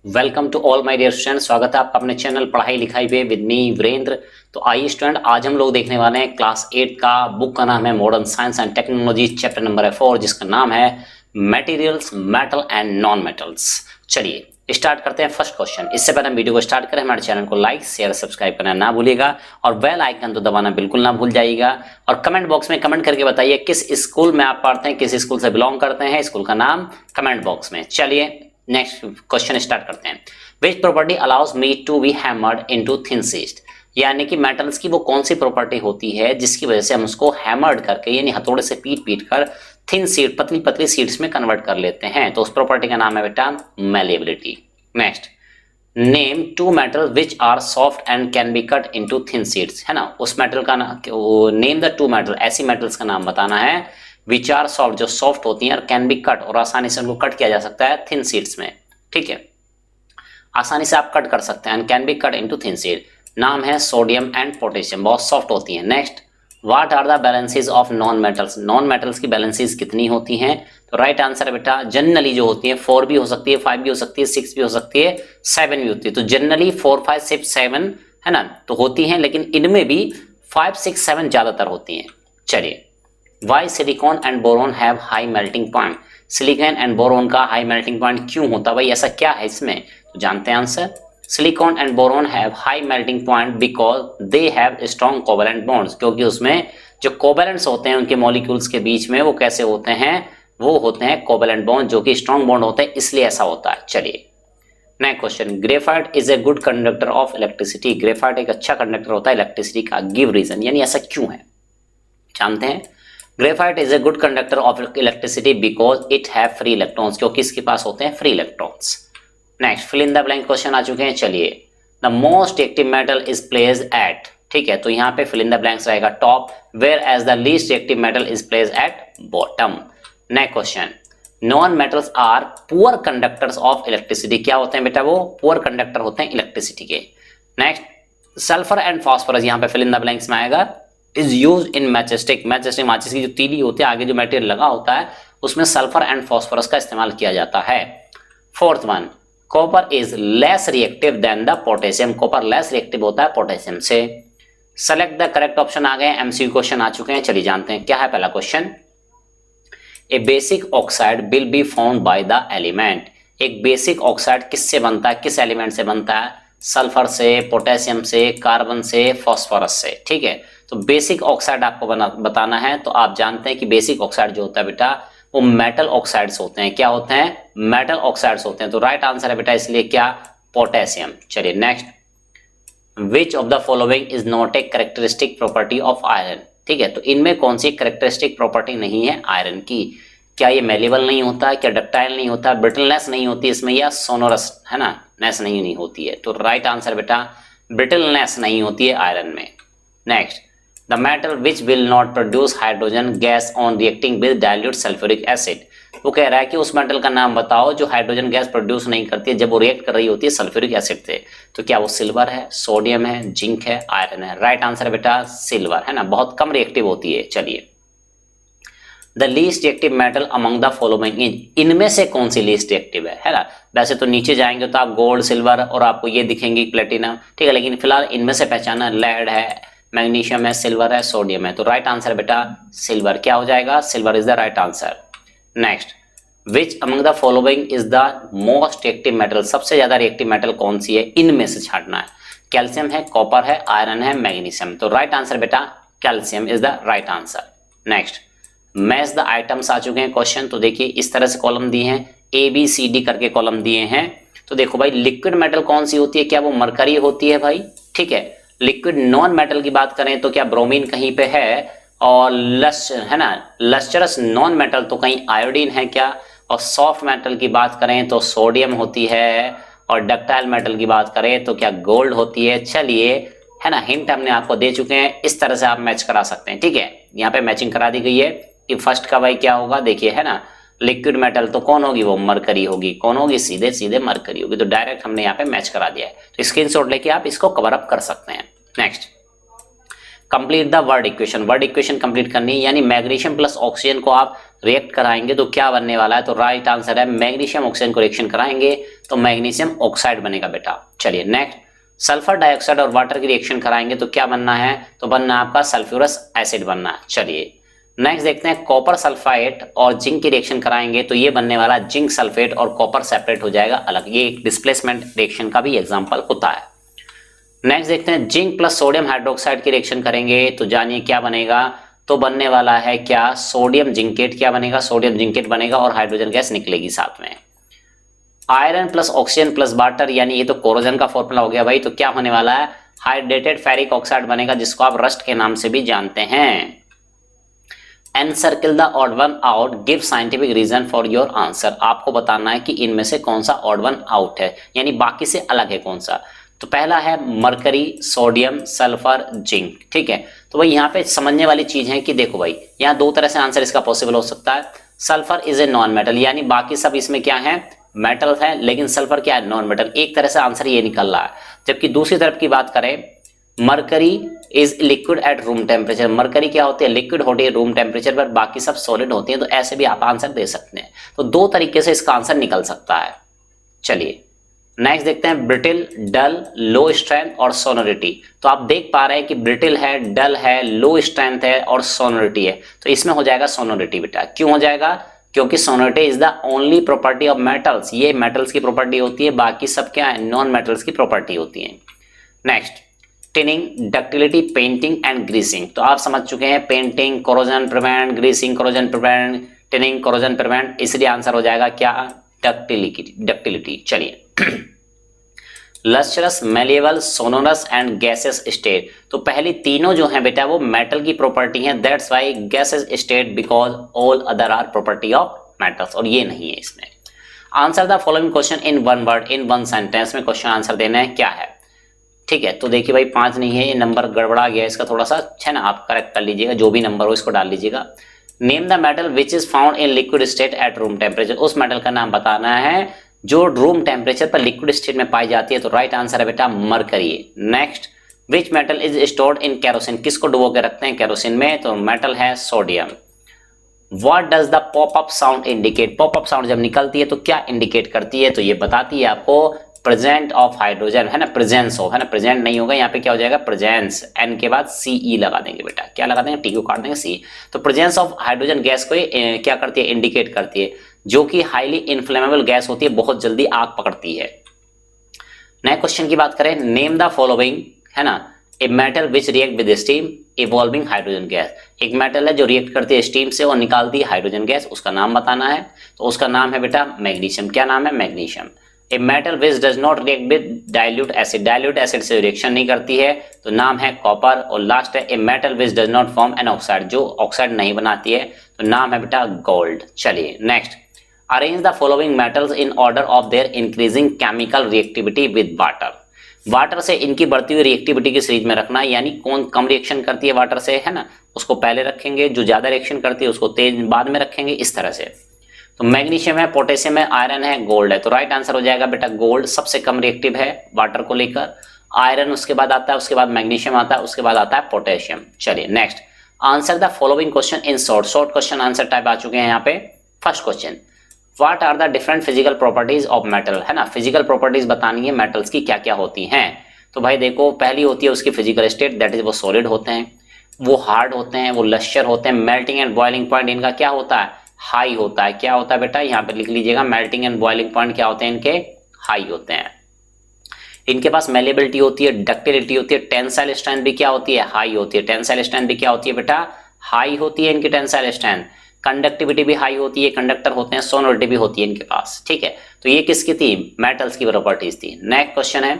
Welcome to all my dear student. स्वागत है आपका अपने चैनल पढ़ाई लिखाई पे विद मी वीरेंद्र। तो आइए स्टूडेंट, आज हम लोग देखने वाले हैं क्लास 8 का। बुक का नाम है modern science and technology, chapter number है 4, जिसका नाम है materials, metal and non metals. चलिए स्टार्ट करते हैं फर्स्ट क्वेश्चन। इससे पहले हम वीडियो को स्टार्ट करें, हमारे चैनल को लाइक शेयर सब्सक्राइब करना ना भूलिएगा और बेल आइकन तो दबाना बिल्कुल ना भूल जाइएगा। और कमेंट बॉक्स में कमेंट करके बताइए किस स्कूल में आप पढ़ते हैं, किस स्कूल से बिलोंग करते हैं, स्कूल का नाम कमेंट बॉक्स में। चलिए नेक्स्ट क्वेश्चन स्टार्ट करते हैं। Which property allows meat to be hammered into thin sheet, यानी कि मेटल्स की वो कौन सी प्रॉपर्टी होती है जिसकी वजह से हम उसको हैमर्ड करके यानी हथौड़े से पीट पीट कर थिन शीट, पतली पतली शीट्स में कन्वर्ट कर लेते हैं। तो उस प्रॉपर्टी का नाम है बेटा malleability. Next, name two metal which are soft and can be cut into thin sheets, है ना। उस मेटल का नाम, नेम द टू मेटल, ऐसी मेटल्स का नाम बताना है विच आर सॉफ्ट, जो सॉफ्ट होती हैं, और कैन बी कट, और आसानी से उनको कट किया जा सकता है थिन शीट्स में। ठीक है, आसानी से आप कट कर सकते हैं, can be cut into thin sheet. नाम है सोडियम एंड पोटेशियम, बहुत सॉफ्ट होती हैं। Next, what are the valences of non metals, non metals की बैलेंसेस कितनी होती हैं। तो राइट आंसर है बेटा जनरली जो होती है 4 भी हो सकती है, 5 भी हो सकती है, 6 भी हो सकती है, 7 भी होती है। तो जनरली 4 5 6 7 है ना, तो होती हैं, लेकिन इनमें भी 5 6 7 ज्यादातर होती हैं। चलिए, why silicon and boron have high melting point, silicon and boron का हाई मेल्टिंग पॉइंट क्यों होता है भाई, ऐसा क्या है इसमें, तो जानते हैं answer. Silicon and boron have high melting point because they have strong covalent bonds, क्योंकि उसमें जो कोवेलेंट्स होते हैं उनके मॉलिक्यूल्स के बीच में वो कैसे होते हैं, वो होते हैं कोवेलेंट बॉन्ड, जो कि स्ट्रॉन्ग बॉन्ड होते हैं, इसलिए ऐसा होता है। चलिए next question, graphite is a good conductor of electricity, graphite एक अच्छा कंडक्टर होता है इलेक्ट्रिसिटी का, गिव रीजन, यानी ऐसा क्यों है, जानते हैं। Graphite is a good conductor of electricity because it have free electrons, क्योंकि इसके पास होते हैं free electrons. Next, fill in the blank question आ चुके हैं। चलिए, the most active metal is placed at, ठीक है, तो यहाँ पे फिल इन द ब्लैंक्स रहेगा top, whereas the least active metal is placed at bottom. Next question, non metals are poor conductors of electricity, क्या होते हैं बेटा, वो पुअर कंडक्टर होते हैं इलेक्ट्रिसिटी के। नेक्स्ट, सल्फर एंड फास्फोरस, यहाँ पे फिल इन द ब्लैंक्स में आएगा, is use in matchstick, matchstick माचिस की जो तीली होती है, आगे जो मटेरियल लगा होता है उसमें सल्फर एंड फास्फोरस का इस्तेमाल किया जाता है। Fourth one, copper is less reactive then the potassium, copper less reactive होता है पोटेशियम से। सेलेक्ट द करेक्ट ऑप्शन आ गए, एमसीक्यू क्वेश्चन आ चुके हैं। चलिए जानते हैं क्या है पहला question. A basic oxide will be found by the element, एक बेसिक ऑक्साइड किससे बनता है, किस एलिमेंट से बनता है, सल्फर से, पोटेशियम से, कार्बन से, फास्फोरस से। ठीक है, तो बेसिक ऑक्साइड आपको बताना है। तो आप जानते हैं कि बेसिक ऑक्साइड जो होता है बेटा वो मेटल ऑक्साइड्स होते हैं, क्या होते हैं, मेटल ऑक्साइड्स होते हैं। तो राइट आंसर है बेटा इसलिए क्या, पोटेशियम। चलिए next, which of the following is not a characteristic property of iron, ठीक है, तो इनमें कौन सी कैरेक्टरिस्टिक प्रॉपर्टी नहीं है आयरन की, क्या ये मेलेबल नहीं होता है, क्या डक्टाइल नहीं होता, ब्रिटलनेस नहीं होती इसमें, या सोनोरस, है ना, नेस नहीं होती है। तो राइट आंसर बेटा ब्रिटलनेस नहीं होती है आयरन में। Next, the metal which will not produce hydrogen gas on reacting with dilute sulphuric acid, वो कह रहा है कि उस मेटल का नाम बताओ जो हाइड्रोजन गैस प्रोड्यूस नहीं करती है जब वो रिएक्ट कर रही होती है सल्फ्यूरिक एसिड से। तो क्या वो सिल्वर है, सोडियम है, जिंक है, आयरन है। राइट आंसर है बेटा सिल्वर, है ना, बहुत कम रिएक्टिव होती है। चलिए, the least reactive metal among the following is, इनमें से कौन सी लीस्ट रिएक्टिव है ना। वैसे तो नीचे जाएंगे तो आप गोल्ड, सिल्वर और आपको ये दिखेंगे प्लेटिनम, ठीक है, लेकिन फिलहाल इनमें से पहचाना, लेड है, मैग्नीशियम है, सिल्वर है, सोडियम है। तो राइट आंसर है बेटा सिल्वर, क्या हो जाएगा, silver is the right answer. Next, which among the following is the most reactive metal, सबसे ज्यादा रिएक्टिव मेटल कौन सी है, इनमें से छांटना है। कैल्शियम है, कॉपर है, आयरन है, मैग्नीशियम। तो राइट आंसर बेटा calcium is the right answer. Next, match the items आ चुके हैं क्वेश्चन। तो देखिए इस तरह से कॉलम दिए हैं, ए बी सी डी करके कॉलम दिए हैं। तो देखो भाई, लिक्विड मेटल कौन सी होती है, क्या वो मरकरी होती है भाई, ठीक है। लिक्विड नॉन मेटल की बात करें तो क्या ब्रोमीन कहीं पे है, और है ना, लस्टरस नॉन मेटल तो कहीं आयोडीन है क्या, और सॉफ्ट मेटल की बात करें तो सोडियम होती है, और डक्टाइल मेटल की बात करें तो क्या गोल्ड होती है। चलिए, है ना, हिंट हमने आपको दे चुके हैं, इस तरह से आप मैच करा सकते हैं। ठीक है, यहाँ पे मैचिंग करा दी गई है कि फर्स्ट का भाई क्या होगा, देखिए, है ना, लिक्विड मेटल तो कौन होगी, वो मरकरी होगी, कौन होगी, सीधे सीधे मरकरी होगी। तो डायरेक्ट हमने यहाँ पे मैच करा दिया है। तो स्क्रीनशॉट लेके आप इसको कवर अप कर सकते हैं। Next, complete the word equation complete करनी है, यानी मैग्नीशियम प्लस ऑक्सीजन को आप रिएक्ट कराएंगे तो क्या बनने वाला है, तो राइट आंसर है मैग्नीशियम ऑक्सीजन को रिएक्शन कराएंगे तो मैग्नीशियम ऑक्साइड बनेगा बेटा। चलिए नेक्स्ट, सल्फर डाइऑक्साइड और वाटर की रिएक्शन कराएंगे तो क्या बनना है, तो बनना है आपका सल्फ्यूरस एसिड बनना है। चलिए नेक्स्ट देखते हैं, कॉपर सल्फाइड और जिंक की रिएक्शन कराएंगे तो ये बनने वाला जिंक सल्फेट और कॉपर सेपरेट हो जाएगा अलग, ये एक डिस्प्लेसमेंट रिएक्शन का भी एग्जांपल होता है। नेक्स्ट देखते हैं, जिंक प्लस सोडियम हाइड्रोक्साइड की रिएक्शन करेंगे तो जानिए क्या बनेगा, तो बनने वाला है क्या, सोडियम जिंकेट, क्या बनेगा, सोडियम जिंकेट बनेगा और हाइड्रोजन गैस निकलेगी साथ में। Iron plus oxygen plus water, यानी ये तो कोरोजन का फॉर्मूला हो गया भाई, तो क्या होने वाला है, हाइड्रेटेड फेरिक ऑक्साइड बनेगा जिसको आप रस्ट के नाम से भी जानते हैं। Encircle the odd one out, give scientific reason for your answer, आपको बताना है कि इनमें से कौन सा ऑड वन आउट है, यानी बाकी से अलग है कौन सा। तो पहला है मरकरी, सोडियम, सल्फर, जिंक। ठीक है, तो भाई यहाँ पे समझने वाली चीज है कि देखो भाई यहाँ दो तरह से आंसर इसका पॉसिबल हो सकता है। Sulphur is a non metal, यानी बाकी सब इसमें क्या है, मेटल है, लेकिन सल्फर क्या है, नॉन मेटल, एक तरह से आंसर ये निकल रहा है। जबकि दूसरी तरफ की बात करें, mercury is liquid at room temperature, mercury क्या होती है, लिक्विड होती है रूम टेम्परेचर पर, बाकी सब सॉलिड होती है, तो ऐसे भी आप आंसर दे सकते हैं। तो दो तरीके से इसका आंसर निकल सकता है। चलिए नेक्स्ट देखते हैं, ब्रिटिल, डल, लो स्ट्रेंथ और सोनोरिटी। तो आप देख पा रहे हैं कि ब्रिटिल है, डल है, लो स्ट्रेंथ है और सोनोरिटी है, तो इसमें हो जाएगा सोनोरिटी बेटा। क्यों हो जाएगा, क्योंकि sonority is the only property of metals, ये मेटल्स की प्रॉपर्टी होती है, बाकी सब क्या है, नॉन मेटल्स की प्रॉपर्टी होती है। Next, tinning, ductility, painting and greasing. तो आप समझ चुके हैं, painting corrosion prevent, greasing corrosion prevent, tinning corrosion prevent, इसलिए आंसर हो जाएगा क्या, डक्टिलिटी। चलिए lustrous, malleable, sonorous and gases state. तो पहली तीनों जो हैं बेटा वो मेटल की प्रॉपर्टी हैं, that's why gases state, because all other are property of metals, और ये नहीं है इसमें। Answer the following question in one word, in one sentence में क्वेश्चन आंसर देना है, क्या है। ठीक है, तो देखिए भाई 5 नहीं है, ये नंबर गड़बड़ा गया इसका थोड़ा सा, है ना, आप करेक्ट कर लीजिएगा, जो भी नंबर हो इसको डाल लीजिएगा। Name the metal which is found in liquid state at room temperature, उस मेटल का नाम बताना है जो रूम टेम्परेचर पर लिक्विड स्टेट में पाई जाती है, तो राइट आंसर है बेटा mercury. Next, which metal is stored in kerosene, किसको डुबो के रखते हैं केरोसिन में, तो मेटल है sodium. What does the pop up sound indicate, pop up sound जब निकलती है तो क्या इंडिकेट करती है, तो ये बताती है आपको प्रेजेंट ऑफ हाइड्रोजन, है ना, प्रेजेंस ऑफ, है ना, प्रेजेंट नहीं होगा यहाँ पे, क्या हो जाएगा प्रेजेंस, एन के बाद सीई लगा देंगे बेटा, क्या लगा देंगे, टी को काट देंगे सी। तो प्रेजेंस ऑफ हाइड्रोजन गैस को क्या करती है, इंडिकेट करती है, जो कि हाईली इन्फ्लेमेबल गैस होती है, बहुत जल्दी आग पकड़ती है। नए क्वेश्चन की बात करें, नेम द फॉलोइंग, है ना, ए metal which react with steam evolving hydrogen gas, एक मेटल है जो रिएक्ट करती है स्टीम से और निकालती है हाइड्रोजन गैस, उसका नाम बताना है, तो उसका नाम है बेटा मैग्नीशियम। क्या नाम है, magnesium. A metal which does not react with dilute acid, dilute acid से रिएक्शन नहीं करती है, तो नाम है कॉपर। और लास्ट है a metal which does not form an oxide, जो ऑक्साइड नहीं बनाती है, तो नाम है बेटा गोल्ड। चलिए next, arrange the following metals in order of their increasing chemical reactivity with water, water से इनकी बढ़ती हुई रिएक्टिविटी की सीरीज में रखना, यानी कौन कम रिएक्शन करती है वाटर से, है ना, उसको पहले रखेंगे, जो ज्यादा रिएक्शन करती है उसको तेज बाद में रखेंगे, इस तरह से। तो मैग्नीशियम है, पोटेशियम है, आयरन है, गोल्ड है, तो राइट आंसर हो जाएगा बेटा गोल्ड, सबसे कम रिएक्टिव है वाटर को लेकर। आयरन उसके बाद आता है, उसके बाद मैग्नीशियम आता है, उसके बाद आता है पोटेशियम। चलिए next, answer the following question in short, short question answer type आ चुके हैं यहाँ पे। First question, what are the different physical properties of metal, है ना, फिजिकल प्रॉपर्टीज बतानी है मेटल्स की क्या क्या होती हैं। तो भाई देखो, पहली होती है उसकी फिजिकल स्टेट, दैट इज वो सॉलिड होते हैं, वो हार्ड होते हैं, वो लश्यर होते हैं, मेल्टिंग एंड बॉइलिंग पॉइंट इनका क्या होता है, हाई होता है। क्या होता है बेटा, यहाँ पे लिख लीजिएगा, मेल्टिंग एंड बॉइलिंग पॉइंट क्या होते हैं इनके, हाई होते हैं। इनके पास मेलेबिलिटी होती है, डक्टिलिटी होती है, टेंसाइल स्ट्रेंथ भी क्या होती है, हाई होती है। टेंसाइल स्ट्रेंथ भी क्या होती है बेटा, हाई होती है इनकी टेंसाइल स्ट्रेंथ। कंडक्टिविटी भी हाई होती है, कंडक्टर होते हैं, सोनोरिटी भी होती है इनके पास। ठीक है, तो ये किसकी थी, मेटल्स की प्रॉपर्टीज थी। नेक्स्ट क्वेश्चन है,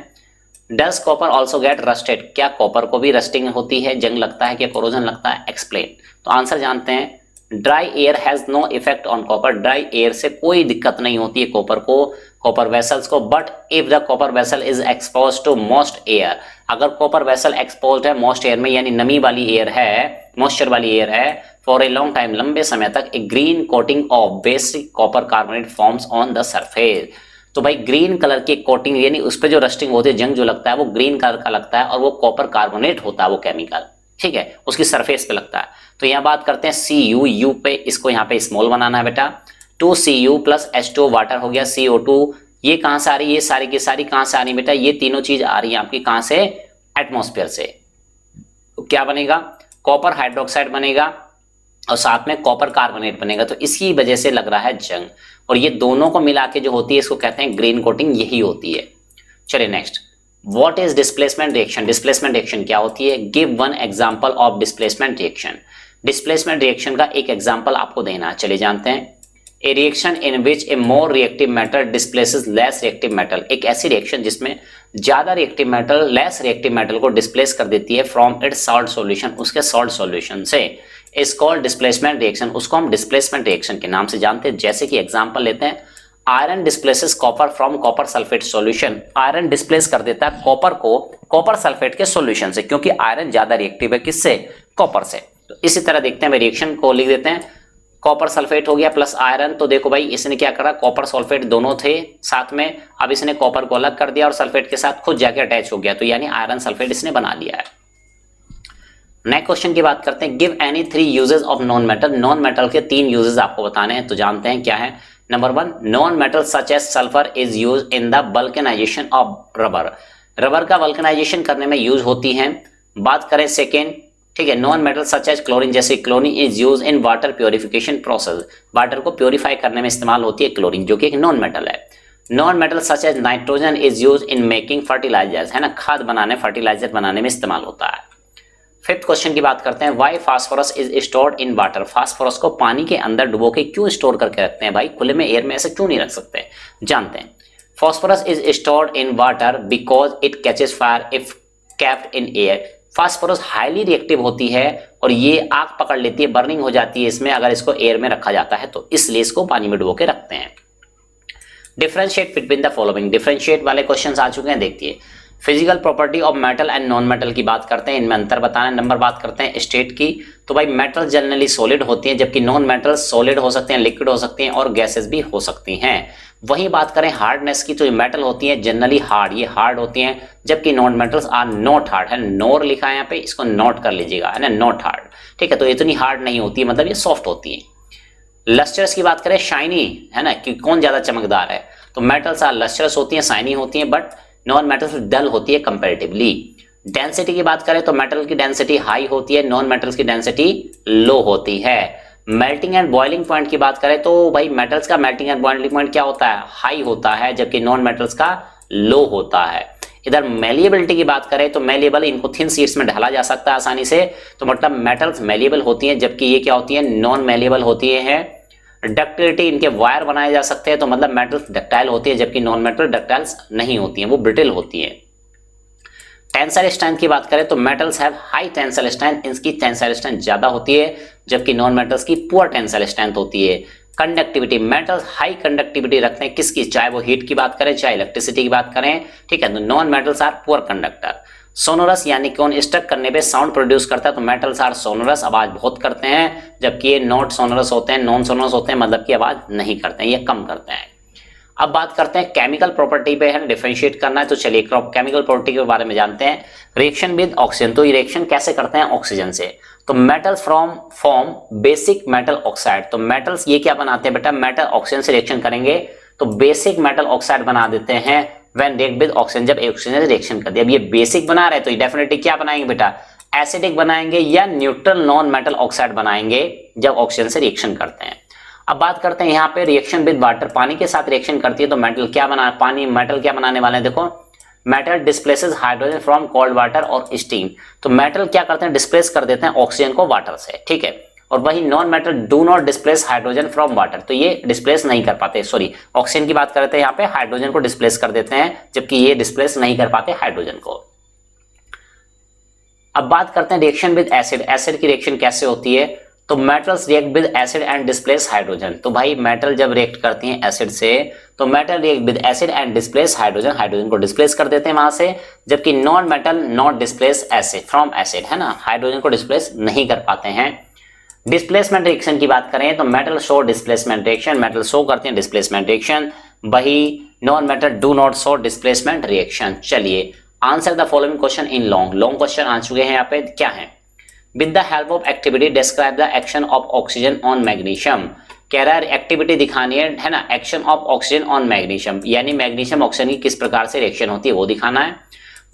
does copper also get rusted, क्या कॉपर को भी रस्टिंग होती है, जंग लगता है, क्या कोरोजन लगता है, एक्सप्लेन। तो आंसर जानते हैं, dry air has no effect on copper, dry air से कोई दिक्कत नहीं होती है कॉपर को, कॉपर वेसल्स को। But if the copper vessel is expose to moist air, अगर कॉपर वेसल एक्सपोज है मोस्ट एयर में, यानी नमी वाली एयर है, मॉइस्चर वाली एयर है, फॉर ए लॉन्ग टाइम, लंबे समय तक, a green coating of basic copper carbonate forms on the surface. तो भाई ग्रीन कलर की कोटिंग, यानी उस पर जो रस्टिंग होती है, जंग जो लगता है वो ग्रीन कलर का लगता है, और वो कॉपर कार्बोनेट होता है वो केमिकल। ठीक है, उसकी सरफेस पे लगता है। तो यहाँ बात करते हैं Cu, U पे, इसको यहाँ पे स्मॉल बनाना है बेटा। 2Cu प्लस H2 वाटर हो गया CO2। ये कहाँ से आ रही है, ये सारी की सारी कहाँ से आ रही है बेटा, ये तीनों चीज आ रही है आपकी कहाँ से, एटमॉस्फेयर से। तो क्या बनेगा, कॉपर हाइड्रोक्साइड बनेगा और साथ में कॉपर कार्बोनेट बनेगा। तो इसी वजह से लग रहा है जंग, और ये दोनों को मिला के जो होती है इसको कहते हैं ग्रीन कोटिंग, यही होती है। चलिए next, what is displacement reaction. Displacement reaction क्या होती है, give one example of displacement reaction. Displacement reaction का एक एग्जांपल आपको देना है, चलिए जानते हैं। ए reaction in which A more reactive metal displaces less reactive metal. एक ऐसी रिएक्शन जिसमें ज्यादा reactive metal less reactive metal को डिस्प्लेस कर देती है फ्रॉम इट्स सॉल्ट सॉल्यूशन, उसके सॉल्ट सॉल्यूशन से, इज कॉल्ड डिस्प्लेसमेंट रिएक्शन। उसको हम डिस्प्लेसमेंट रिएक्शन के नाम से जानते हैं। जैसे कि एग्जांपल लेते हैं, iron displaces copper from copper sulphate solution. Iron displace कर देता है कॉपर को कॉपर सल्फेट के सॉल्यूशन से, क्योंकि आयरन ज्यादा रिएक्टिव है किससे, कॉपर से। तो इसी तरह देखते हैं, रिएक्शन को लिख देते हैं, कॉपर सल्फेट हो गया प्लस आयरन। तो देखो भाई इसने क्या करा, कॉपर सल्फेट दोनों थे साथ में, अब इसने कॉपर को अलग कर दिया और सल्फेट के साथ खुद जाके अटैच हो गया, तो यानी आयरन सल्फेट इसने बना लिया है। नेक्स्ट क्वेश्चन की बात करते हैं, give any 3 uses of non metal. Non metal के 3 यूजेस आपको बताने हैं, तो जानते हैं क्या है। Number 1, non metal such as sulphur is use in the vulcanisation of rubber. Rubber का वल्केनाइजेशन करने में यूज होती है। बात करें सेकेंड, ठीक है, non metal such as chlorine, जैसे chlorine is use in water purification process. Water को प्योरीफाई करने में इस्तेमाल होती है क्लोरीन, जो कि एक नॉन मेटल है। Non metal such as nitrogen is use in making fertilisers, है ना, खाद बनाने, फर्टिलाइजर बनाने में इस्तेमाल होता है। फिफ्थ क्वेश्चन की बात करते हैं, why phosphorus is stored in water. Phosphorus को पानी के अंदर डुबो के क्यों स्टोर करके रखते हैं भाई, खुले में एयर में ऐसे क्यों नहीं रख सकते, जानते हैं। Phosphorus is stored in water because it catches fire if kept in air. Phosphorus highly reactive होती है और ये आग पकड़ लेती है, बर्निंग हो जाती है इसमें अगर इसको एयर में रखा जाता है, तो इसलिए इसको पानी में डुबो के रखते हैं। Differentiate between the following, differentiate वाले क्वेश्चंस आ चुके हैं, देखिए। Physical property of metal and non metal की बात करते हैं, इनमें अंतर बताना है। नंबर बात करते हैं स्टेट की, तो भाई मेटल जनरली सॉलिड होती हैं, जबकि नॉन मेटल सॉलिड हो सकते हैं, लिक्विड हो सकती हैं और गैसेस भी हो सकती हैं। वहीं बात करें हार्डनेस की, तो मेटल होती है जनरली हार्ड, ये हार्ड होती हैं, जबकि non metals are not hard, है नोर लिखा है यहाँ पे, इसको नोट कर लीजिएगा, है ना, नॉट हार्ड, ठीक है। तो इतनी हार्ड नहीं होती है, मतलब ये सॉफ्ट होती है। लस्टर्स की बात करें, शाइनी, है ना, कि कौन ज्यादा चमकदार है, तो मेटल्स आर लस्टर्स होती हैं, शाइनी होती हैं, बट नॉन मेटल्स डल होती है कंपैरेटिवली। डेंसिटी की बात करें तो मेटल की डेंसिटी हाई होती है, नॉन मेटल्स की डेंसिटी लो होती है। मेल्टिंग एंड बॉइलिंग पॉइंट की बात करें तो भाई मेटल्स का मेल्टिंग एंड बॉइलिंग पॉइंट क्या होता है, हाई होता है, जबकि नॉन मेटल्स का लो होता है। इधर मेलिएबिलिटी की बात करें तो मेलिएबल, इनको थिन शीट्स में ढाला जा सकता है आसानी से, तो मतलब मेटल्स मेलिएबल होती हैं, जबकि ये क्या होती है, नॉन मेलिएबल होती है। डक्टिलिटी, इनके वायर बनाए जा सकते हैं, तो मतलब मेटल्स डक्टाइल होती है, जबकि नॉन मेटल डक्टाइल्स नहीं होती हैं, वो ब्रिटिल होती है। टेंसाइल स्ट्रेंथ की बात करें तो metals have high tensile strength, इनकी टेंसाइल स्ट्रेंथ ज्यादा होती है, जबकि नॉन मेटल्स की पुअर टेंसाइल स्ट्रेंथ होती है। कंडक्टिविटी, मेटल्स हाई कंडक्टिविटी रखते हैं किसकी, चाहे वो हीट की बात करें चाहे इलेक्ट्रिसिटी की बात करें, ठीक है। तो non metals are poor conductor. Sonorous, यानी कि उन स्ट्रक करने पे साउंड प्रोड्यूस करता है, तो मेटल्स आर सोनोरस, आवाज बहुत करते हैं, जबकि ये नॉट सोनोरस होते हैं, नॉन सोनोरस होते हैं, मतलब कि आवाज नहीं करते हैं, ये कम करते हैं। अब बात करते हैं केमिकल प्रॉपर्टी पे, है डिफरेंशिएट करना है, तो चलिए केमिकल प्रॉपर्टी के बारे में जानते हैं। रिएक्शन विद ऑक्सीजन, तो ये रिएक्शन कैसे करते हैं ऑक्सीजन से, तो metals from form basic metal oxide. तो मेटल्स ये क्या बनाते हैं बेटा, मेटल ऑक्सीजन से रिएक्शन करेंगे तो बेसिक मेटल ऑक्साइड बना देते हैं व्हेन रिएक्ट विद ऑक्सीजन, जब ऑक्सीजन से रिएक्शन कर दिया। अब ये बेसिक बना रहे हैं तो ये डेफिनेटली क्या बनाएंगे बेटा, एसिडिक बनाएंगे या न्यूट्रल नॉन मेटल ऑक्साइड बनाएंगे जब ऑक्सीजन से रिएक्शन करते हैं। अब बात करते हैं यहाँ पे रिएक्शन विद वाटर, पानी के साथ रिएक्शन करती है तो मेटल क्या बना, पानी मेटल क्या बनाने वाले हैं, देखो metal displaces hydrogen from cold water और स्टीम। तो मेटल क्या करते हैं, डिस्प्लेस कर देते हैं ऑक्सीजन को वाटर से, ठीक है। और वही non metal do not displace hydrogen from water, तो ये डिस्प्लेस नहीं कर पाते, सॉरी ऑक्सीजन की बात करते हैं यहाँ पे, हाइड्रोजन को डिस्प्लेस कर देते हैं, जबकि ये डिस्प्लेस नहीं कर पाते हाइड्रोजन को। अब बात करते हैं रिएक्शन विद एसिड, एसिड की रिएक्शन कैसे होती है, तो metals react with acid and displace hydrogen. तो भाई मेटल जब रिएक्ट करती हैं एसिड से तो metal react with acid and displace hydrogen, hydrogen को डिस्प्लेस कर देते हैं वहां से, जबकि non metal not displace acid from acid, है ना, हाइड्रोजन को डिस्प्लेस नहीं कर पाते हैं। डिस्प्लेसमेंट रिएक्शन की बात करें तो metal show displacement reaction, metal show करते हैं डिस्प्लेसमेंट रिएक्शन, वही non metal do not show displacement reaction. चलिए answer the following question in long, long question आ चुके हैं यहाँ पे, क्या है with the help of activity describe the action of oxygen on magnesium. कह रहा है एक्टिविटी दिखानी है ना, action of oxygen on magnesium, यानी मैग्नीशियम ऑक्सीजन की किस प्रकार से रिएक्शन होती है वो दिखाना है।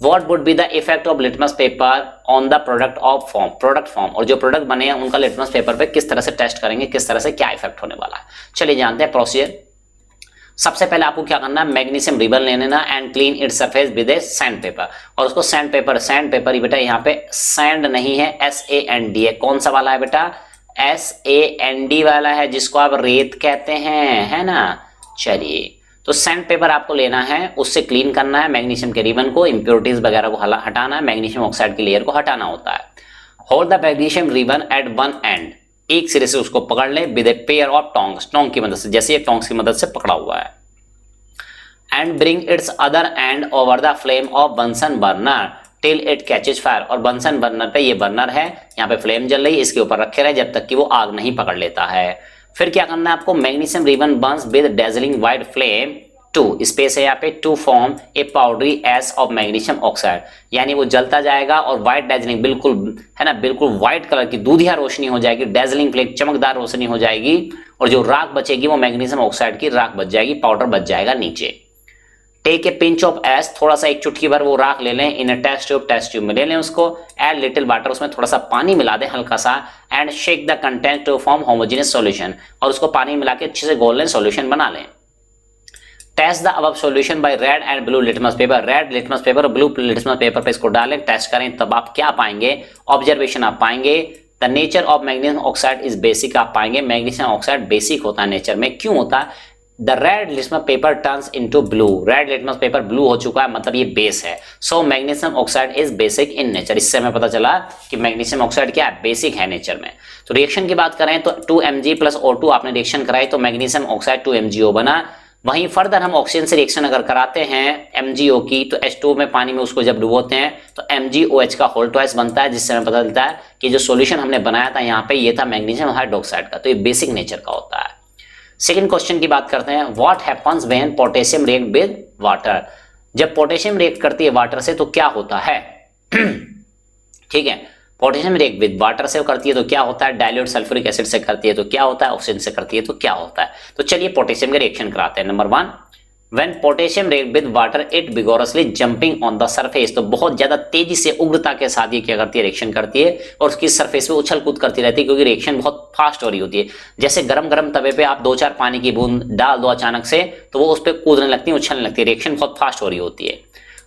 What would be the effect of litmus paper on the product of form, product form, और जो प्रोडक्ट बने हैं उनका लिटमस पेपर पे किस तरह से टेस्ट करेंगे, किस तरह से क्या इफेक्ट होने वाला है। चलिए जानते हैं प्रोसीजर। सबसे पहले आपको क्या करना है, मैग्नीशियम रिबन ले लेना and clean its surface with A sand paper, और उसको सैंड पेपर बेटा यहाँ पे सैंड नहीं है, SAND है। कौन सा वाला है बेटा, SAND वाला है, जिसको आप रेत कहते हैं, है ना। चलिए तो सैंड पेपर आपको लेना है, उससे क्लीन करना है मैग्नीशियम के रिबन को, इंप्योरिटीज वगैरह को हटाना है, मैग्नीशियम ऑक्साइड की लेयर को हटाना होता है। Hold the magnesium ribbon at one end, एक सिरे से उसको पकड़ ले with a pair of tongs, tong की मदद से, जैसे ये टोंग्स की मदद से पकड़ा हुआ है। And bring it's other and over the flame of Bunsen burner till it catches fire, और बंसन बर्नर पे, ये बर्नर है, यहाँ पे फ्लेम जल रही है, इसके ऊपर रखे रहे जब तक कि वो आग नहीं पकड़ लेता है। फिर क्या करना है आपको, magnesium ribbon burns with dazzling white flame to, space है यहाँ पे, to form a powdery ash of magnesium oxide, यानी वो जलता जाएगा और व्हाइट डेजलिंग, बिल्कुल है ना, बिल्कुल व्हाइट कलर की दूधिया रोशनी हो जाएगी, डेजलिंग फ्लेम, चमकदार रोशनी हो जाएगी, और जो राख बचेगी वो मैग्नीशियम ऑक्साइड की राख बच जाएगी, पाउडर बच जाएगा नीचे। Take a pinch of ash, थोड़ा सा एक चुटकी भर वो राख ले लें, इन अ टेस्ट ट्यूब में ले लें उसको, एड लिटिल वाटर, उसमें थोड़ा सा पानी मिला दें हल्का सा, and shake the content to form homogeneous solution, और उसको पानी मिला के अच्छे से घोल लें, सॉल्यूशन बना लें। Test the above solution by red and blue litmus paper, red litmus paper और ब्लू लिटमस पेपर पे इसको डालें, टेस्ट करें, तब आप क्या पाएंगे, ऑब्जर्वेशन आप पाएंगे। The nature of magnesium oxide is basic, आप पाएंगे मैग्नीशियम ऑक्साइड बेसिक होता है नेचर में। क्यों होता है, the red litmus paper turns into blue, red litmus paper blue हो चुका है, मतलब ये बेस है। So magnesium oxide is basic in nature, इससे हमें पता चला कि मैग्नीशियम ऑक्साइड क्या है, बेसिक है नेचर में। तो रिएक्शन की बात करें तो 2Mg प्लस O2 आपने रिएक्शन कराई तो मैग्नीशियम ऑक्साइड 2MgO बना। वहीं फर्दर हम ऑक्सीजन से रिएक्शन अगर कराते हैं MgO की, तो H2 में पानी में उसको जब डुबोते हैं तो MgOH का होल ट्वाइस बनता है, जिससे हमें पता चलता है कि जो सॉल्यूशन हमने बनाया था यहाँ पे ये था मैग्नीशियम हाइड्रोक्साइड का, तो ये बेसिक नेचर का होता है। सेकंड क्वेश्चन की बात करते हैं, what happens when potassium react with water, जब पोटेशियम रिएक्ट करती है वाटर से तो क्या होता है ठीक है, पोटेशियम रिएक्ट विद वाटर से करती है तो क्या होता है, डाइल्यूट सल्फ्यूरिक एसिड से करती है तो क्या होता है, ऑक्सीजन से करती है तो क्या होता है। तो चलिए पोटेशियम के रिएक्शन कराते हैं। Number 1, when potassium react with water it vigorously jumping on the surface, तो बहुत ज्यादा तेजी से उग्रता के साथ ये क्या करती है, रिएक्शन करती है, और उसकी सरफेस पे उछल कूद करती रहती है, क्योंकि रिएक्शन बहुत फास्ट हो रही होती है। जैसे गरम गरम तवे पे आप 2-4 पानी की बूंद डाल दो अचानक से, तो वो उस पर कूदने लगती है, उछलने लगती है, रिएक्शन बहुत फास्ट हो रही होती है।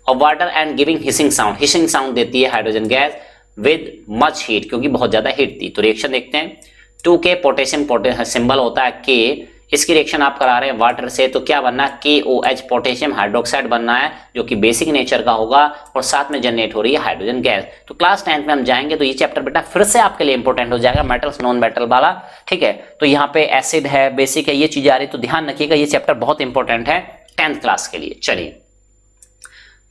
और water and giving hissing sound, hissing sound देती है hydrogen gas with much heat, क्योंकि बहुत ज्यादा हीट थी। तो रिएक्शन देखते हैं, 2K पोटेशियम सिंबल होता है K, इसकी रिएक्शन आप करा रहे हैं वाटर से, तो क्या बनना है, KOH पोटेशियम हाइड्रोक्साइड बनना है, जो कि बेसिक नेचर का होगा, और साथ में जनरेट हो रही है हाइड्रोजन गैस। तो क्लास 10 में हम जाएंगे तो ये चैप्टर बेटा फिर से आपके लिए इंपॉर्टेंट हो जाएगा, मेटल्स नॉन मेटल वाला, ठीक है। तो यहाँ पे एसिड है, बेसिक है, ये चीज आ रही, तो ध्यान रखिएगा ये चैप्टर बहुत इंपॉर्टेंट है 10th क्लास के लिए। चलिए,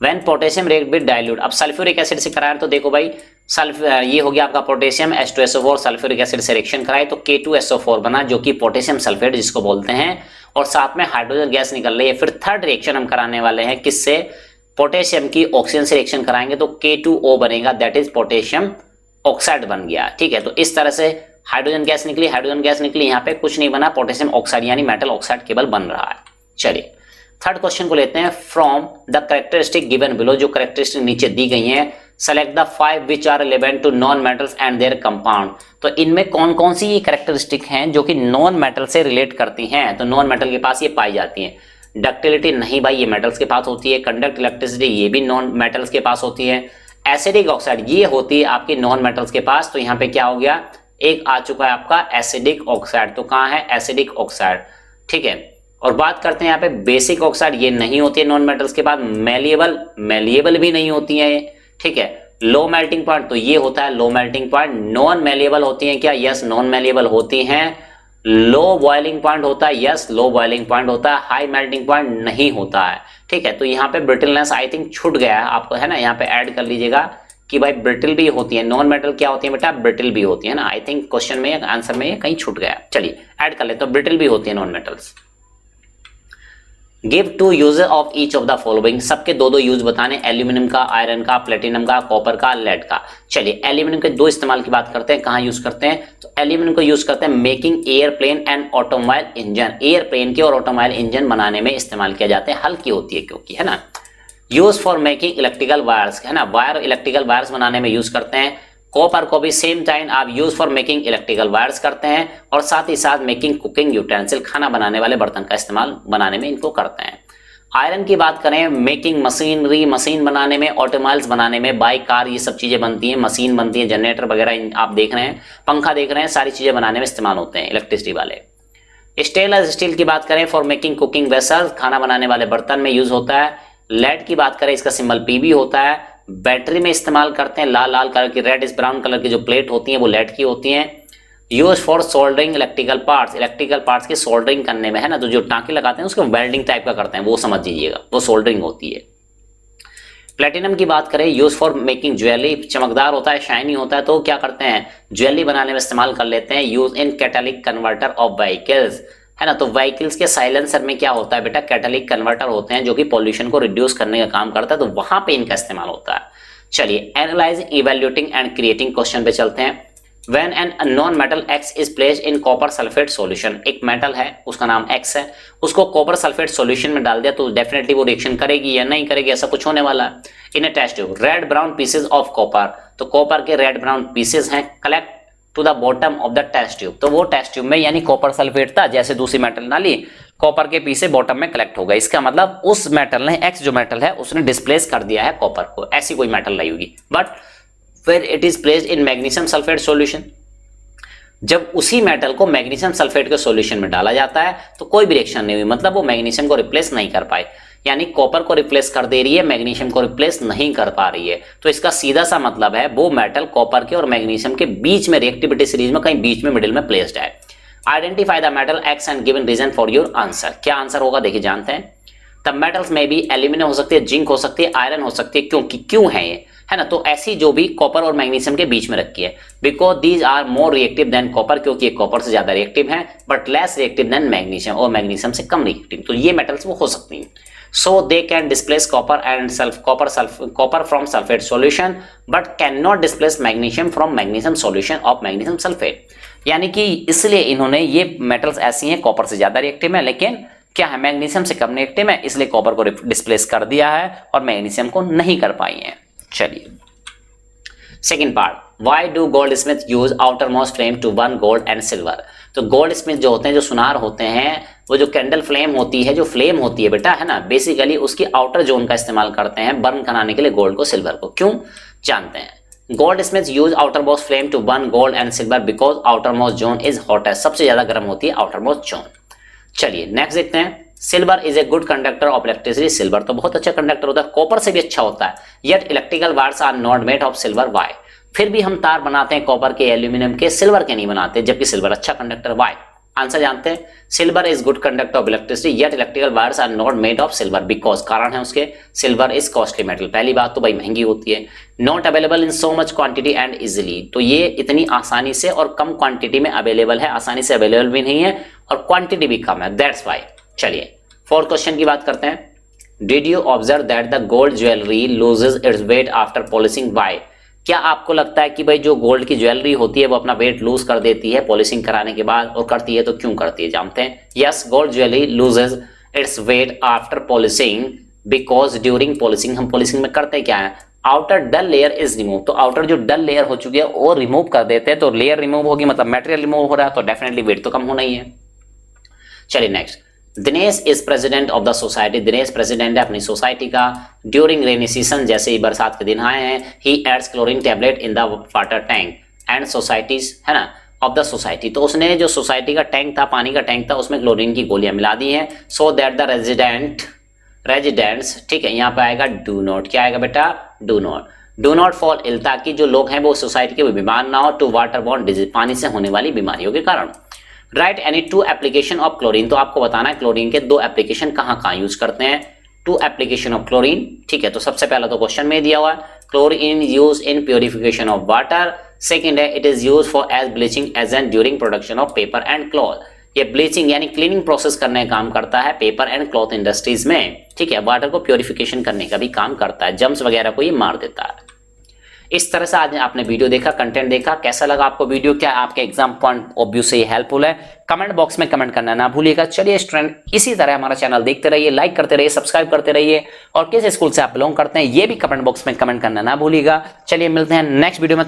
when potassium react with dilute, अब सल्फ्यूरिक एसिड से कराया तो देखो भाई, ये हो गया आपका पोटेशियम H2SO4, सल्फ्यूरिक एसिड से रिएक्शन कराए तो K2SO4 बना, जो कि पोटेशियम सल्फेट जिसको बोलते हैं, और साथ में हाइड्रोजन गैस निकल रही है। फिर थर्ड रिएक्शन हम कराने वाले हैं किससे, पोटेशियम की ऑक्सीजन से रिएक्शन कराएंगे तो K2O बनेगा, दैट इज पोटेशियम ऑक्साइड बन गया, ठीक है। तो इस तरह से हाइड्रोजन गैस निकली, यहाँ पे कुछ नहीं बना, पोटेशियम ऑक्साइड यानी मेटल ऑक्साइड केवल बन रहा है। चलिए थर्ड क्वेश्चन को लेते हैं, from the characteristic given below, जो कैरेक्टरिस्टिक नीचे दी गई हैं, select the 5 which are relevant to non metals and their compound, तो इनमें कौन कौन सी ये कैरेक्टरिस्टिक हैं जो कि नॉन मेटल से रिलेट करती हैं, तो नॉन मेटल के पास ये पाई जाती हैं। डक्टिलिटी नहीं भाई, ये मेटल्स के पास होती है। कंडक्ट इलेक्ट्रिसिटी, ये भी नॉन मेटल्स के पास होती है। एसिडिक ऑक्साइड, ये होती है आपकी नॉन मेटल्स के पास, तो यहाँ पे क्या हो गया, एक आ चुका है आपका एसिडिक ऑक्साइड, तो कहाँ है एसिडिक ऑक्साइड, ठीक है। और बात करते हैं यहाँ पे बेसिक ऑक्साइड, ये नहीं होती है नॉन मेटल्स के बाद। मेलिएबल भी नहीं होती है, ठीक है। लो मेल्टिंग पॉइंट, तो ये होता है low melting point. Non malleable होती है क्या, यस नॉन मेलिएबल होती हैं। लो बॉइलिंग पॉइंट होता है, यस लो बॉइलिंग पॉइंट होता है। हाई मेल्टिंग पॉइंट नहीं होता है, ठीक है। तो यहाँ पे ब्रिटलनेस आई थिंक छूट गया है आपको, है ना, यहाँ पे ऐड कर लीजिएगा कि भाई ब्रिटल भी होती है, नॉन मेटल क्या होती है बेटा, ब्रिटल भी होती है ना। आई थिंक क्वेश्चन में आंसर में कहीं छूट गया, चलिए ऐड कर लेते हैं, तो ब्रिटल भी होती है non metals. Give two use of each of the following, सबके दो दो यूज बताने, एल्यूमिनियम का, आयरन का, प्लेटिनम का, कॉपर का, लेड का। चलिए एल्यूमिनियम के दो इस्तेमाल की बात करते हैं, कहाँ यूज करते हैं, तो एल्यूमिनियम को यूज करते हैं making airplane and automobile engine, airplane के और ऑटोमोबाइल इंजन बनाने में इस्तेमाल किया जाते हैं, हल्की होती है क्योंकि, है ना। Use for making electrical wires, है ना, वायर इलेक्ट्रिकल वायर्स बनाने में यूज करते हैं। कॉपर को भी सेम टाइम आप use for making electrical wires करते हैं, और साथ ही साथ मेकिंग कुकिंग यूटेंसिल, खाना बनाने वाले बर्तन का इस्तेमाल बनाने में इनको करते हैं। आयरन की बात करें, मेकिंग मशीनरी, मशीन बनाने में, ऑटोमोबाइल्स बनाने में, बाइक कार ये सब चीजें बनती हैं, मशीन बनती है, जनरेटर वगैरह आप देख रहे हैं, पंखा देख रहे हैं, सारी चीजें बनाने में इस्तेमाल होते हैं इलेक्ट्रिसिटी वाले। स्टेनलेस स्टील की बात करें, फॉर मेकिंग कुकिंग वेसल्स, खाना बनाने वाले बर्तन में यूज होता है। लेड की बात करें, इसका सिंबल पीबी होता है, बैटरी में इस्तेमाल करते हैं, लाल लाल कलर की, रेड इस ब्राउन कलर की जो प्लेट होती हैं वो लेड की होती हैं। Use for soldering electrical parts, electrical parts की सोल्डरिंग करने में, है ना, तो जो टांके लगाते हैं उसको वेल्डिंग टाइप का करते हैं, वो समझ लीजिएगा, वो सोल्डरिंग होती है। प्लेटिनम की बात करें, यूज फॉर मेकिंग ज्वेलरी, चमकदार होता है, शाइनी होता है, तो क्या करते हैं, ज्वेलरी बनाने में इस्तेमाल कर लेते हैं। Use in catalytic converter of vehicles, है ना, तो व्हीकल्स के साइलेंसर में क्या होता है बेटा, कैटालिटिक कन्वर्टर होते हैं जो कि पॉल्यूशन को रिड्यूस करने का काम करता है, तो वहां पे इनका इस्तेमाल होता है। चलिए analysing, evaluating and creating question पे चलते हैं। When an unknown metal X is placed in copper sulfate solution, एक मेटल है उसका नाम X है, उसको कॉपर सल्फेट सॉल्यूशन में डाल दिया तो डेफिनेटली वो रिएक्शन करेगी या नहीं करेगी, ऐसा कुछ होने वाला है। In a test tube, red brown pieces of copper, तो कॉपर के रेड ब्राउन पीसेज हैं, collect to the bottom of the test tube, तो वो टेस्ट ट्यूब में, यानी कॉपर सल्फेट था, जैसे दूसरी मेटल डाली, कॉपर के पीसे बॉटम में कलेक्ट हो गए, इसका मतलब उस मेटल ने, X जो मेटल है उसने डिस्प्लेस कर दिया है कॉपर को, ऐसी कोई मेटल नहीं होगी। बट फिर it is placed in magnesium sulphate solution, जब उसी मेटल को मैग्नीशियम सल्फेट के सॉल्यूशन में डाला जाता है तो कोई भी रिएक्शन नहीं हुई, मतलब वो मैग्नीशियम को रिप्लेस नहीं कर पाए, यानी कॉपर को रिप्लेस कर दे रही है, मैग्नीशियम को रिप्लेस नहीं कर पा रही है। तो इसका सीधा सा मतलब है वो मेटल कॉपर के और मैग्नीशियम के बीच में, रिएक्टिविटी सीरीज में कहीं बीच में, मिडिल में प्लेस्ड है। Identify the metal X and given reason for your answer, क्या आंसर होगा देखिए जानते हैं। द मेटल्स में भी एल्यूमिनियम हो सकती है, जिंक हो सकती है, आयरन हो सकती है, क्योंकि क्यों है ये, है ना, तो ऐसी जो भी कॉपर और मैग्नीशियम के बीच में रखी है, because these are more reactive than copper, क्योंकि ये कॉपर से ज्यादा रिएक्टिव है, but less reactive than magnesium, और मैग्नीशियम से कम रिएक्टिव, तो ये मेटल्स वो हो सकती हैं। So they can displace copper and copper from sulphate solution, but can not displace magnesium from magnesium solution of magnesium sulphate, यानी कि इसलिए इन्होंने, ये मेटल्स ऐसी हैं कॉपर से ज्यादा रिएक्टिव है, लेकिन क्या है, मैग्नीशियम से कम रिएक्टिव है, इसलिए कॉपर को डिस्प्लेस कर दिया है और मैग्नीशियम को नहीं कर पाई है। चलिए second part, why do goldsmith use outermost flame to burn gold and silver, तो गोल्ड स्मिथ जो होते हैं, जो सुनार होते हैं, वो जो कैंडल फ्लेम होती है, जो फ्लेम होती है बेटा, है ना, बेसिकली उसकी आउटर जोन का इस्तेमाल करते हैं बर्न कराने के लिए गोल्ड को, सिल्वर को, क्यों जानते हैं। Goldsmith use outermost flame to burn gold and silver because outermost zone is hottest, सबसे ज्यादा गर्म होती है आउटर मोस्ट जोन। चलिए नेक्स्ट देखते हैं। Silver is a good conductor of electricity, silver तो बहुत अच्छा कंडक्टर होता है, कॉपर से भी अच्छा होता है, yet electrical wires are not made of silver, why, फिर भी हम तार बनाते हैं कॉपर के, एल्यूमिनियम के, सिल्वर के नहीं बनाते, जबकि सिल्वर अच्छा कंडक्टर, वाई, आंसर जानते हैं। Silver is good conductor of electricity yet electrical wires are not made of silver because, कारण है उसके, सिल्वर इज कॉस्टली मेटल, पहली बात तो भाई महंगी होती है, not available in so much quantity and easily, तो ये इतनी आसानी से और कम क्वांटिटी में अवेलेबल है, आसानी से अवेलेबल भी नहीं है और क्वांटिटी भी कम है, दैट्स वाई। चलिए फोर्थ क्वेश्चन की बात करते हैं। Did you observe that the gold jewellery loses its weight after polishing, बाय, क्या आपको लगता है कि भाई जो गोल्ड की ज्वेलरी होती है वो अपना वेट लूज कर देती है पॉलिशिंग कराने के बाद, और करती है तो क्यों करती है जानते हैं। Yes, gold jewellery loses its weight after polishing because during polishing, हम पॉलिशिंग में करते क्या है, outer dull layer is remove, तो आउटर जो डल लेयर हो चुकी है वो रिमूव कर देते हैं, तो लेयर रिमूव होगी मतलब मेटेरियल रिमूव हो रहा है, तो डेफिनेटली वेट तो कम होना ही है। चलिए next, Dinesh is president of the society, Dinesh president है अपनी सोसाइटी का। ड्यूरिंग रेनी सीजन, जैसे ही बरसात के दिन आए हैं, he adds chlorine tablet in the water tank and societies, है ना, ऑफ द सोसाइटी, तो उसने जो सोसाइटी का टैंक था, पानी का टैंक था, उसमें क्लोरीन की गोलियां मिला दी हैं, सो दैट द रेजिडेंट्स, ठीक है, यहाँ पे आएगा डू नॉट, क्या आएगा बेटा, डू नॉट फॉल इल, ताकि जो लोग हैं वो सोसाइटी के बीमार ना हो, टू वाटर बॉर्न डिजीज, पानी से होने वाली बीमारियों के कारण। Right any two application of chlorine, तो आपको बताना है क्लोरीन के दो एप्लीकेशन कहाँ कहाँ यूज करते हैं, टू एप्लीकेशन ऑफ क्लोरीन, ठीक है, तो सबसे पहला तो क्वेश्चन में दिया हुआ है, chlorine use in purification of water, second है it is use for as bleaching agent during production of paper and cloth, ये ब्लीचिंग यानी क्लीनिंग प्रोसेस करने का काम करता है पेपर एंड क्लॉथ इंडस्ट्रीज में, ठीक है। वाटर को प्योरिफिकेशन करने का भी काम करता है, जम्स वगैरह को ये मार देता है। इस तरह से आज आपने वीडियो देखा, कंटेंट देखा, कैसा लगा आपको वीडियो, क्या आपके एग्जाम पॉइंट ऑब्वियस से हेल्पफुल है, कमेंट बॉक्स में कमेंट करना ना भूलिएगा। चलिए स्टूडेंट, इसी तरह हमारा चैनल देखते रहिए, लाइक करते रहिए, सब्सक्राइब करते रहिए, और किस स्कूल से आप बिलोंग करते हैं ये भी कमेंट बॉक्स में कमेंट करना ना भूलिएगा। चलिए मिलते हैं नेक्स्ट वीडियो में।